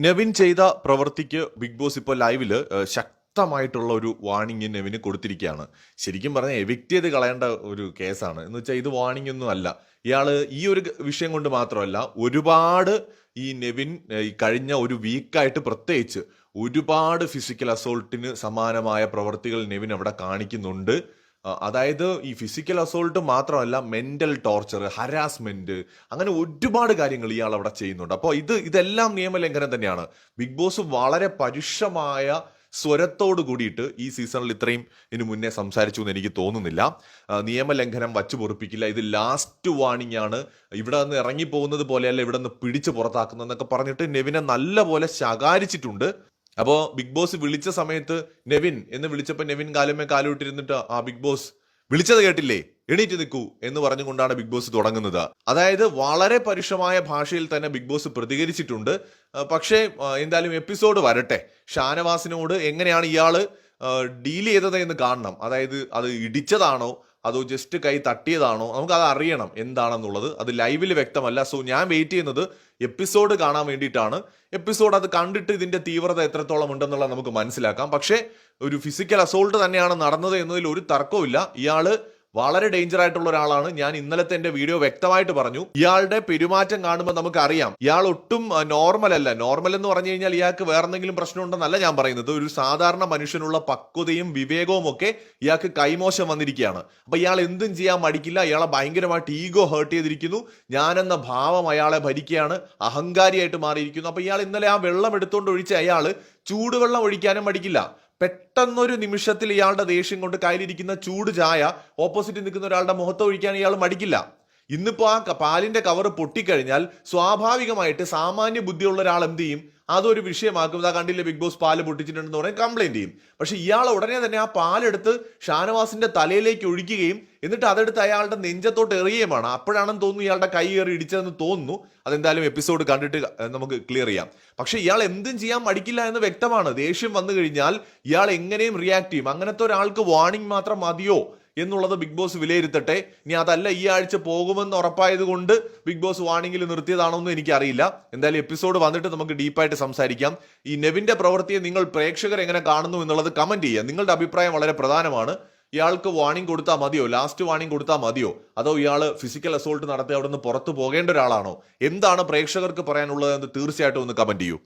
നെവിൻ ചെയ്ത പ്രവൃത്തിക്ക് big boss ഇപ്പോൾ ലൈവില് ശക്തമായിട്ടുള്ള ഒരു വാണിംഗ് നെവിന് കൊടുത്തിരിക്കുകയാണ്. ശരിക്കും പറഞ്ഞാൽ എവിക്റ്റ് ചെയ്ത് കളയേണ്ട ഒരു കേസാണ്. എന്ന് വെച്ചാൽ ഇത് വാണിംഗ് ഒന്നും അല്ല. ഇയാള് ഈ ഒരു വിഷയം കൊണ്ട് മാത്രമല്ല, ഒരുപാട് ഈ നെവിൻ ഈ കഴിഞ്ഞ ഒരു വീക്കായിട്ട് പ്രത്യേകിച്ച് ഒരുപാട് ഫിസിക്കൽ അസോൾട്ടിന് സമാനമായ പ്രവർത്തികൾ നെവിൻ അവിടെ കാണിക്കുന്നുണ്ട്. അതായത് ഈ ഫിസിക്കൽ അസോൾട്ട് മാത്രമല്ല, മെന്റൽ ടോർച്ചർ, ഹരാസ്മെന്റ്, അങ്ങനെ ഒരുപാട് കാര്യങ്ങൾ ഇയാൾ അവിടെ ചെയ്യുന്നുണ്ട്. അപ്പോൾ ഇതെല്ലാം നിയമലംഘനം തന്നെയാണ്. ബിഗ് ബോസ് വളരെ പരുഷമായ സ്വരത്തോട് കൂടിയിട്ട് ഈ സീസണിൽ ഇത്രയും ഇതിനു മുന്നേ സംസാരിച്ചു എന്ന് എനിക്ക് തോന്നുന്നില്ല. നിയമലംഘനം വച്ചു പൊറുപ്പിക്കില്ല, ഇത് ലാസ്റ്റ് വാണിംഗ് ആണ്, ഇവിടെ നിന്ന് ഇറങ്ങി പോകുന്നത് പോലെയല്ല ഇവിടെ നിന്ന് പിടിച്ച് പുറത്താക്കുന്നതെന്നൊക്കെ പറഞ്ഞിട്ട് നെവിനെ നല്ല പോലെ ശകാരിച്ചിട്ടുണ്ട്. അപ്പോൾ ബിഗ് ബോസ് വിളിച്ച സമയത്ത് നെവിൻ എന്ന് വിളിച്ചപ്പോൾ നെവിൻ കാലുമേ കാലുവിട്ടിരുന്നിട്ട് ആ ബിഗ് ബോസ് വിളിച്ചത് കേട്ടില്ലേ, എണീറ്റ് നിൽക്കൂ എന്ന് പറഞ്ഞുകൊണ്ടാണ് ബിഗ് ബോസ് തുടങ്ങുന്നത്. അതായത് വളരെ പരുഷമായ ഭാഷയിൽ തന്നെ ബിഗ് ബോസ് പ്രതികരിച്ചിട്ടുണ്ട്. പക്ഷേ എന്തായാലും എപ്പിസോഡ് വരട്ടെ, ഷാനവാസിനോട് എങ്ങനെയാണ് ഇയാള് ഡീൽ ചെയ്തത് എന്ന് കാണണം. അതായത് അത് ഇടിച്ചതാണോ അതോ ജസ്റ്റ് കൈ തട്ടിയതാണോ, നമുക്കത് അറിയണം എന്താണെന്നുള്ളത്. അത് ലൈവിൽ വ്യക്തമല്ല. സോ ഞാൻ വെയിറ്റ് ചെയ്യുന്നത് എപ്പിസോഡ് കാണാൻ വേണ്ടിയിട്ടാണ്. എപ്പിസോഡ് അത് കണ്ടിട്ട് ഇതിന്റെ തീവ്രത എത്രത്തോളം ഉണ്ടെന്നുള്ളത് നമുക്ക് മനസ്സിലാക്കാം. പക്ഷേ ഒരു ഫിസിക്കൽ അസോൾട്ട് തന്നെയാണ് നടന്നത് എന്നതിൽ ഒരു തർക്കവുമില്ല. ഇയാള് വളരെ ഡേഞ്ചർ ആയിട്ടുള്ള ഒരാളാണ്. ഞാൻ ഇന്നലത്തെ എന്റെ വീഡിയോ വ്യക്തമായിട്ട് പറഞ്ഞു. ഇയാളുടെ പെരുമാറ്റം കാണുമ്പോൾ നമുക്കറിയാം ഇയാൾ ഒട്ടും നോർമൽ അല്ല. നോർമൽ എന്ന് പറഞ്ഞു കഴിഞ്ഞാൽ ഇയാൾക്ക് വേറെ എന്തെങ്കിലും പ്രശ്നമുണ്ടെന്നല്ല ഞാൻ പറയുന്നത്. ഒരു സാധാരണ മനുഷ്യനുള്ള പക്വതയും വിവേകവും ഒക്കെ ഇയാൾക്ക് കൈമോശം വന്നിരിക്കുകയാണ്. അപ്പൊ ഇയാൾ എന്തും ചെയ്യാൻ മടിക്കില്ല. ഇയാളെ ഭയങ്കരമായിട്ട് ഈഗോ ഹേർട്ട് ചെയ്തിരിക്കുന്നു. ഞാനെന്ന ഭാവം അയാളെ ഭരിക്കുകയാണ്, അഹങ്കാരിയായിട്ട് മാറിയിരിക്കുന്നു. അപ്പൊ ഇയാൾ ഇന്നലെ ആ വെള്ളം എടുത്തുകൊണ്ട് ഒഴിച്ച അയാള് ചൂടുവെള്ളം ഒഴിക്കാനും മടിക്കില്ല. പെട്ടെന്നൊരു നിമിഷത്തിൽ ഇയാളുടെ ദേഷ്യം കൊണ്ട് കയ്യിലിരിക്കുന്ന ചൂട് ചായ ഓപ്പോസിറ്റ് നിൽക്കുന്ന ഒരാളുടെ മുഖത്ത് ഒഴിക്കാൻ ഇയാൾ മടിക്കില്ല. ഇന്നിപ്പോ ആ പാലിന്റെ കവർ പൊട്ടിക്കഴിഞ്ഞാൽ സ്വാഭാവികമായിട്ട് സാമാന്യ ബുദ്ധിയുള്ള ഒരാൾ എന്ത് ചെയ്യും, അതൊരു വിഷയമാക്കും. ഇതാ കണ്ടില്ലേ ബിഗ് ബോസ് പാല് പൊട്ടിച്ചിട്ടുണ്ടെന്ന് പറയാൻ കംപ്ലൈന്റ് ചെയ്യും. പക്ഷെ ഇയാൾ ഉടനെ തന്നെ ആ പാലെടുത്ത് ഷാനവാസിന്റെ തലയിലേക്ക് ഒഴിക്കുകയും എന്നിട്ട് അതെടുത്ത് അയാളുടെ നെഞ്ചത്തോട്ട് എറിയുകയുമാണ്. അപ്പോഴാണെന്ന് തോന്നുന്നു ഇയാളുടെ കൈ കയറി ഇടിച്ചതെന്ന് തോന്നുന്നു. അതെന്തായാലും എപ്പിസോഡ് കണ്ടിട്ട് നമുക്ക് ക്ലിയർ ചെയ്യാം. പക്ഷെ ഇയാൾ എന്തും ചെയ്യാൻ മടിക്കില്ല എന്ന് വ്യക്തമാണ്. ദേഷ്യം വന്നു കഴിഞ്ഞാൽ ഇയാൾ എങ്ങനെയും റിയാക്ട് ചെയ്യും. അങ്ങനത്തെ ഒരാൾക്ക് വാർണിംഗ് മാത്രം മതിയോ എന്നുള്ളത് ബിഗ് ബോസ് വിലയിരുത്തട്ടെ. ഇനി അതല്ല, ഈ ആഴ്ച പോകുമെന്ന് ഉറപ്പായത് കൊണ്ട് ബിഗ് ബോസ് വാർണിംഗിൽ നിർത്തിയതാണോ എന്ന് എനിക്കറിയില്ല. എന്തായാലും എപ്പിസോഡ് വന്നിട്ട് നമുക്ക് ഡീപ്പായിട്ട് സംസാരിക്കാം. ഈ നെവിന്റെ പ്രവൃത്തിയെ നിങ്ങൾ പ്രേക്ഷകർ എങ്ങനെ കാണുന്നു എന്നുള്ളത് കമന്റ് ചെയ്യുക. നിങ്ങളുടെ അഭിപ്രായം വളരെ പ്രധാനമാണ്. ഇയാൾക്ക് വാർണിംഗ് കൊടുത്താൽ മതിയോ, ലാസ്റ്റ് വാർണിംഗ് കൊടുത്താൽ മതിയോ, അതോ ഇയാൾ ഫിസിക്കൽ അസോൾട്ട് നടത്തി അവിടെ നിന്ന് പുറത്തു പോകേണ്ട ഒരാളാണോ? എന്താണ് പ്രേക്ഷകർക്ക് പറയാനുള്ളത് എന്ന് തീർച്ചയായിട്ടും ഒന്ന് കമന്റ് ചെയ്യൂ.